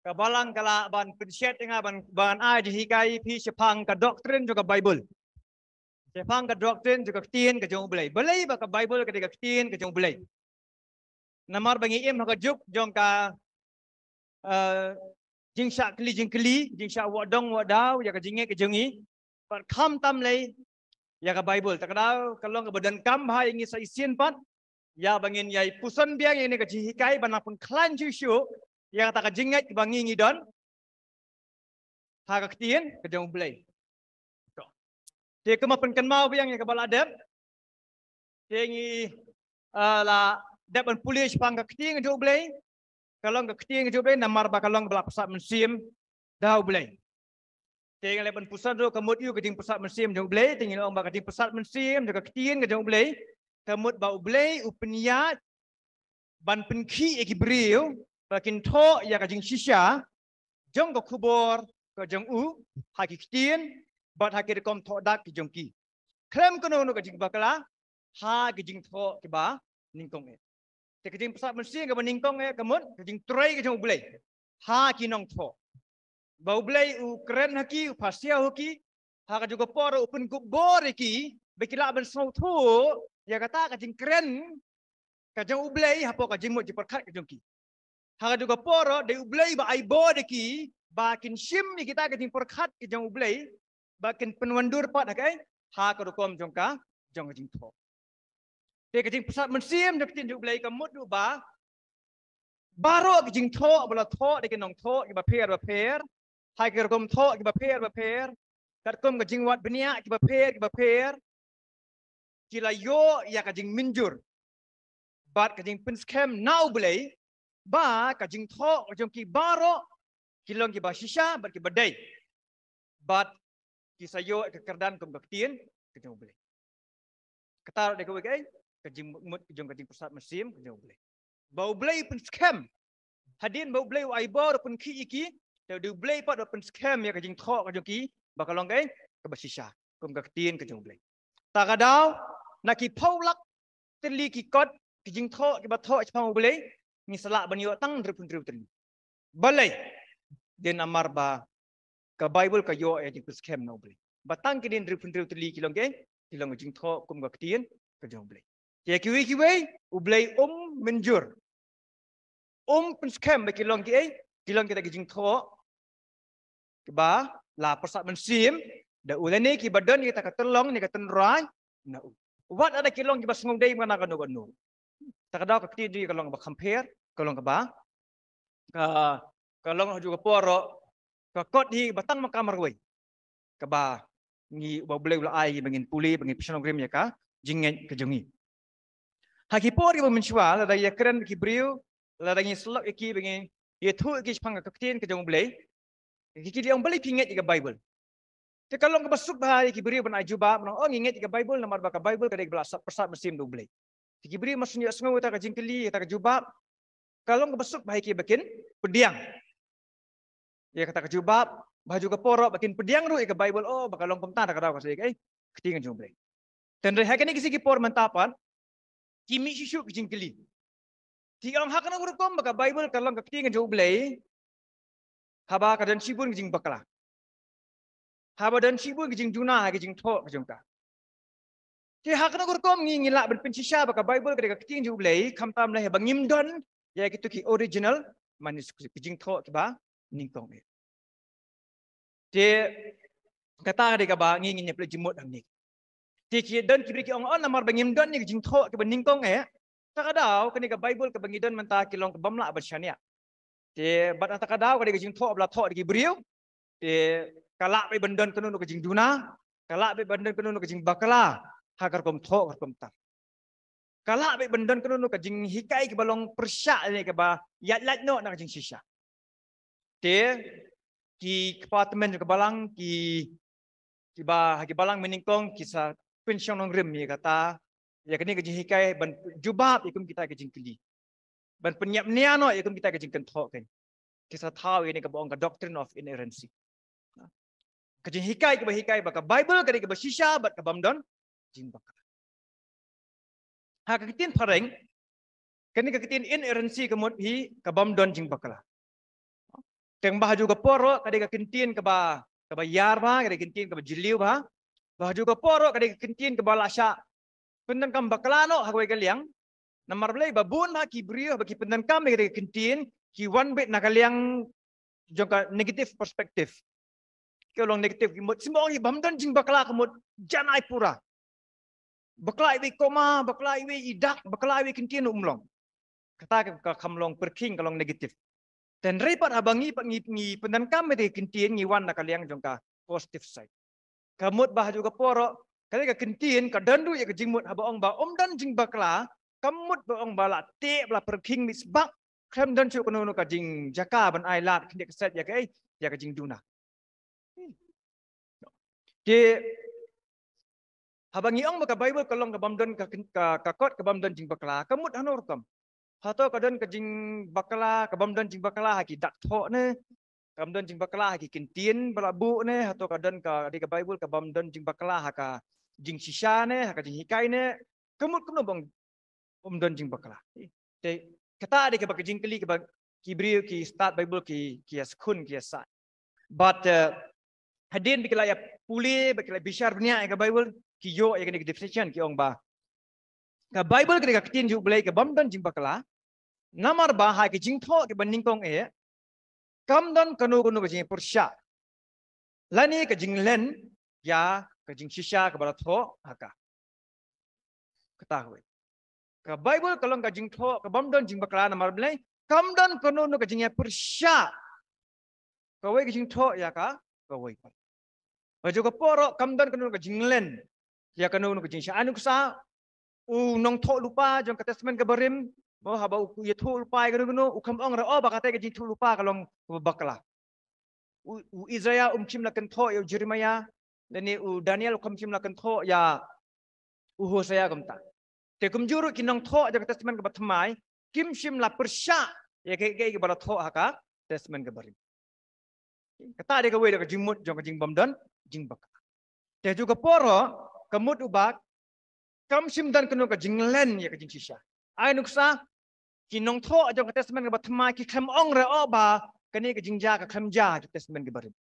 Kabalang kala ban pensyet nga ban ai dihikai pi sepang ka doktrin juga Bible. Sepang ka doktrin juga ketien ke jong belai. Belai ba ka Bible ke ketien ke jong belai. Namar bangi im ka juk jong ka jing syak keli jing syak wadong wadaw ya ka jinge ke jongi. Pat kham tam lei ya ka Bible. Takadau kalong ka badan kam ha ingi sa isien pat ya bangin yai pusan biang ini ka jihikai banapun klan jushu yang tak ka jinget bangi ngidon. Hak ketien ke jong belai. Dia kemapan mau yang kebal adab. Dia ngi la dapat pulih sepang ke ketien ke jong belai. Kalau ke ketien ke jong belai namar ba kalau belak pusat musim dah belai. Dia lepan pusat tu kemut yu ke jing pusat musim jong belai. Tinggal orang ba ke jing pusat musim juga ketien ke jong belai. Kemut ba belai upniat ban penki eki beriu bakin tho ya ke jing shisha jong ke kubur ke jong haki ketien bat haki rekom tho dak ke jong ki. Klem kono ke jing bakala ha ke jing tho ke ba ningkong e. Ke jing pusat musim ke ba ningkong e kemut ke jing trai ke jong belai. Ha ki nong tho. Bau belai keren haki pasia haki ha ka juga por open kubur ki bekila ben sau tho ya kata ka jing keren ka jong belai hapo ka jing mo jiperkat ke jong ki. Ha juga poro de ublei ba ai bo de ki bakin sim ni kita ke perkat ke jong ublei bakin penwandur pat kai ha ka kom jong ka jong jing tho. De ke jing pusat musim de tin ublei ka mut du ba baro ke jing tho bala tho de ke nong tho ke ba per ha ke kom tho ke ba per kat kom ke jing wat benia ke ba per kila yo ya ka jing minjur bat ke jing penskem now ublei ba ka jing tho jong ki baro kilong ki ba shisha bat ki badai bat ki sayo ke kerdan kum baktien ke jong boleh ketar de ko ke jing mut ke jong pusat musim ke jong boleh bau boleh pun scam hadin bau boleh ai bor pun ki iki de boleh pat pun scam ya ke jing tho ke jong ki ba kalong ke ba shisha kum baktien ke jong boleh takadau naki paulak teli ki kot ke jing tho ki ba tho chpang boleh ni salak banyo tang dripun teli balai den amar ba ka Bible ka yo e jing scam no boleh batang ke den dripun teli kilong ke kilong jing tho kum ga ketien ke jong boleh ya kiwi ublei menjur pen scam ba kilong ke kilong kita jing tho ke ba la persat mensim da ulane ki badan kita ka telong ni ka tenrai na wat ada kilong ki ba sngong dei mana ka no takadaw ka ketien di kalong ba compare kalong ka ba kalong juga poro ka kot hi batang makamar wei ka ba ngi ba boleh ai bangin puli bangin pisanogrim ya ka jinget ke jongi haki por ki mensual ada ya keren ki brio la ngi slok ki bangin ye thu ki pang ka ketien ke jong boleh ki dia boleh pinget ke Bible te kalau ka basuk ba ki brio ban ajuba oh nginget ke Bible nomor ba ka Bible ka dek belasat persat musim do boleh ki brio maksudnya sengaw ta ka jingkeli ta ka jubab kalau ka basuk ba ki bakin pediang ya kata kejubab baju ke porok bakin pediang ru ke Bible oh bakalong pemtan ka daw kasi ketingan jumble dan re hakani kisi ki por mentapan kimi sisu kijingkeli ti ang hakana guru kom baka Bible kalong ketingan jumble haba kadan sibun kijing bakala haba dan sibun kijing juna kijing tho kijingka ti hakana guru kom ngingila ben pensisya baka Bible kada ketingan jumble kamtam lah bangim don ya kitu ki original manuskrip kijing tho kiba ningkong ni dia kata dia kaba ngingin nyepel jemut ang ni ti dan kibri ki ong on namar bangim don ni jing tho ke beningkong takadaw kani ka Bible ke bangidon menta kilong ke bamla basyania ti bat takadaw ka jing tho bla tho di brio ti kala be bendon kenu ke jing duna kala be bendon kenu ke jing bakala hakar kom tho kom ta kala be bendon kenu ke jing hikai ke balong persya ni ke ba yat lat no na jing shisha ti ki departemen ke balang ki balang meningkong kisah pensiun nongrim ni kata ya kini ke hikai ban jubab ikum kita ke jingkeli ban penyap niano ikum kita ke jingken thok kan kisah tahu ini ke bohong ke doctrine of inerrancy ke hikai ke hikai baka Bible ke shisha bat ke bamdon jing baka ha ke kitin pareng kini ke kitin inerrancy ke mut hi ke bamdon jing bakala teng baju ke poro kadai ke kentin ke yar ba kadai kentin ke jiliu ba baju ke poro kadai ke kentin ke lasya pendan kam baklano hagoi kaliang namar belai babun ba ki brio bagi pendan kam kadai ke kentin ki one bit nakaliang jongka negatif perspektif kalau negatif kimut semua orang bamdan jing bakla kemut janai pura bakla iwi koma bakla iwi idak bakla iwi kentin umlong kata ke kamlong perking kalau negatif dan repot abangi ngi pendan kami di kentin ngi wan nakaliang jongka positive side kamut bah juga poro kali ke kentin ka dandu ya ke jingmut habaong ba dan jing bakla kamut baong bala te bala perking misbak krem dan cu kono ka jing jaka ban ailat kendik set ya ke jing duna di habangi ong ka bible kalong ka bamdan ka kot ka bamdan jing bakla kamut hanor kam hato kadan ka jing bakla ka bamdan jing bakla haki dak tho ne bamdan jing bakla haki kentin balabu ne hato kadan ka di ka bible ka bamdan jing bakla haka jing shisha ne haka jing hikai ne kamut kuno bang bamdan jing bakla te kata di ka bak jing keli ka ki brio ki start bible ki askun ki asa but hadin bikala ya puli bikala bishar bnia ka bible ki yo ya ni definition ki ong ba ka bible ka ketin ju belai ka bamdan jing bakla namar bahai ke jingtho ke bandingkong kam dan kanu ke jing persya lani ke jing len ya ke jing shisha ke balatho haka ketahui ke bible kalau ke jingtho ke bamdan jing bakla namar belai kam dan kanu ke jing persya kawe ke jingtho ya ka kawe baju ke poro kam dan kanu ke jing len ya kanu ke jing sha anuksa nong tho lupa jong ke testament ke barim oh haba ya thul pai gano gano ukam ong ra oh bakate ke jing thul pa kalong bakla Israel chim la kan tho yo Jeremiah leni Daniel chim la kan tho ya Hosea gamta te kum juru kinong tho ja testament ke batmai kim shim la persya ya ke bala tho haka testament ke barim kata de ke we de jingmut jong jing bamdan jing bakla te juga poro kemut ubak kam shim dan kenu ke jing len ya ke jing shisha ai nuksa kinong tho jong testament ke batmai ki kham ong ra o ba kani ke jingja ke kham ja testament ke barim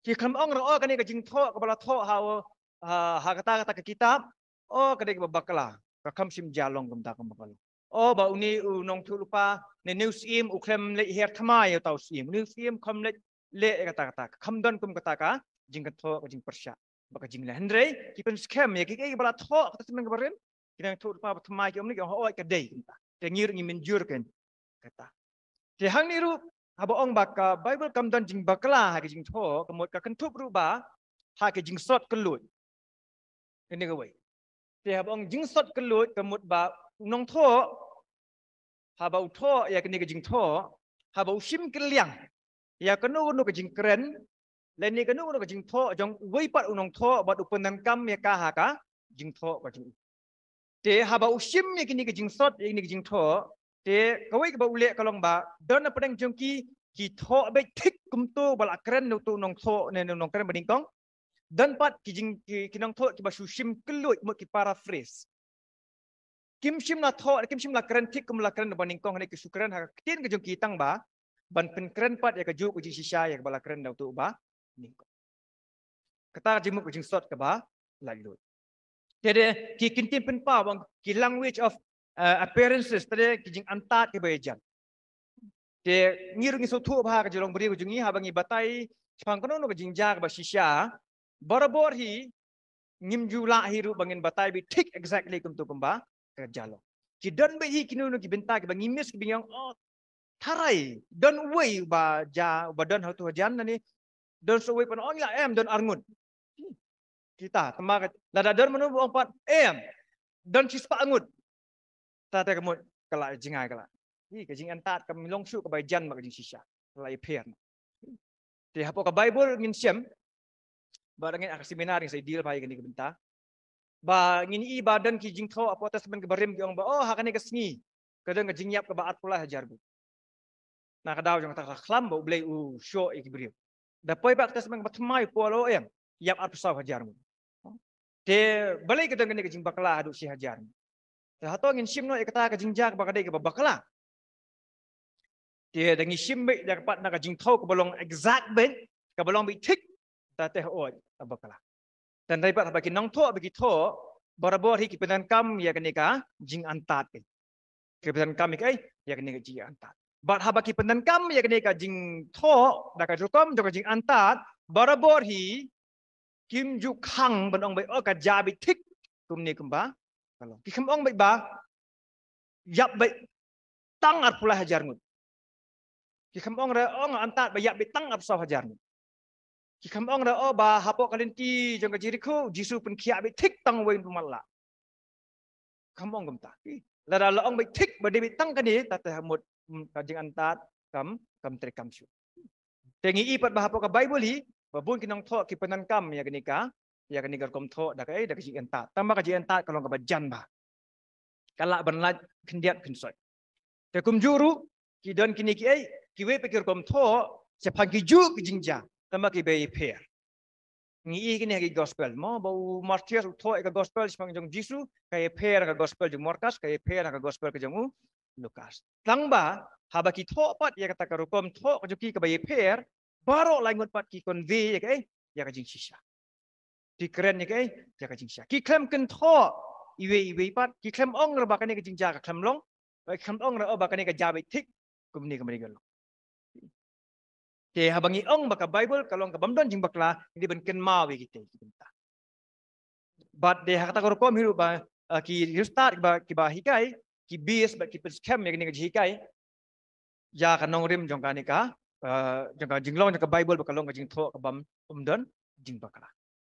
ki kham ong ra o kani ke jing tho ke bala tho ha kata ke kitab o kani ke bakla ka kham sim jalong kum ta kam bakla o ba uni nong thu lupa ne news im u khlem le her thamai tau sim news im kham le kata kham don kum kata ka jing ka tho ke jing persya baka jing le hendrei ki pen scam ya ki bala tho testament ke barim kinang thu lupa thamai ki om ni ho ka dei te ngir ngi menjur ken kata te hang ni ru haba ong baka bible kam dan jing bakla ha ke jing tho kemot ka kentup ru ba ha ke jing sot kelut ini ke wei te haba ong jing sot kelut kemot ba nong tho haba u tho ya ke ni ke jing tho haba u sim keliang ya kenu nu ke jing keren le ni kenu nu ke jing tho jong wei pat unong tho bat u penang kam ya ka ha ka jing tho ka jing te haba u sim ya ke ni ke jing sot ya ni ke jing tho te kawai ke ba ule kalong ba don apa deng jongki ki tho be thik kum tu bala keren nu tu nong tho ne nong keren bading kong dan pat ki jing ki nong tho ki ba shim kelut mo ki paraphrase kim shim la tho kim shim la keren thik kum la keren bading kong ne ki su keren ha tin ke jongki tang ba ban pen keren pat ya ke ju ku jing shisha ya bala keren tu ba ning kata jimu ku jing sot ke ba lalu jadi ki kintin pen pa bang ki language of appearances tadi kijing antat ke bayan te ngir ngi so thu ba ka jolong beri ujungi ha bangi batai pang kono no kijing ja ba shisha barabor hi ngim jula hiru bangin batai bi tik exactly kum tu kumba ke jalo ki don be hi kinu no ki benta ki bangi mis ki binyang oh tharai don wei ba ja ba don ha tu jan ni don so wei pan ong la em don arngun kita temak la don menu bong pat em don cispa angut ta kamu kala jingai kala hi ke jing antat kam long su ka bai jan ma ka jing shisha kala iper ti hapo ka bible ngin siam ba ngin ak seminar ngin sai deal bai gani benta ba ngin i badan ki jing tho apo testament ke barim ki ong ba oh hakane ka sngi kadang ka jing yap ka baat pula hajar bu na ka daw jong ta khlam ba blai u show ik brio da poi ba testament ka tmai polo em yap at saw hajar mu te balai kadang ka jing bakla adu si hajar hato ngin sim no ikata ka jingjak bakadai ka bakala Dia dengan simbe dapat nak jing tahu ke belong exact ben ke belong bi tik ta teh oi abakala. Dan daripada bagi nong tho bagi tho barabor hi kipenan kam ya kenika jing antat ke. Kipenan kam ke ya kenika jing antat. Bat ha bagi penan kam ya kenika jing tho da ka jukom jo jing antat barabor hi kim ju khang benong bai o ka ja bi tik kum ni kumba kalau ki kham ong bai ba yap bai tang at pula hajar ngut. Ki kham ong ra ong antat ba yap bai tang at so hajar ngut. Ki kham ong ra o ba hapok kalinti jong ka jiriku jisu pen kia bi tik tang wen pumala. Kham ong gum ta. La da la ong bai tik ba de bi tang ka ni ta ta mut ka jing antat kam trekam syu. Tengi ipat ba hapok ka Bible hi babun kinong tho ki penan kam ya kenika ya kenika kom tho da kai da ka jing antat. Tamba ka jing antat kalau ka bajan ba. Kalak benlaj kendiat kensoi. Te kum juru ki don kini ki ai ki we pikir kom tho se pang ki ju ki jingja tamba ki be pair. Ngi kini ki gospel mo bau martir tho ka gospel sepang jong Jisu kai pair ka gospel jong Markus kai pair ka gospel ka jong Lukas. Tangba haba ki tho pat ya kata ka rukom tho ka juki ka be pair baru langut pat ki convey ya kai ya ka jing shisha. Di keren ya kai ya ka jing shisha. Ki klem ken tho iwe pat ki klem ong ra bakane ka jing ja ka klem long. Bai klem ong ra o bakane ka ja be tik kum ni ka mari galo. Ke habangi ong baka Bible kalau ka bamdon jing bakla hindi ben ken ma we kita kita. But de hakata ko kom hiru ba ki start ba ki ba hikai ki bis ba ki scam ya ni ka hikai ya ka nong rim jong ka ni ka jong ka jinglong jong ka Bible ba kalong ka jing tho ka bam umdon jing bakla.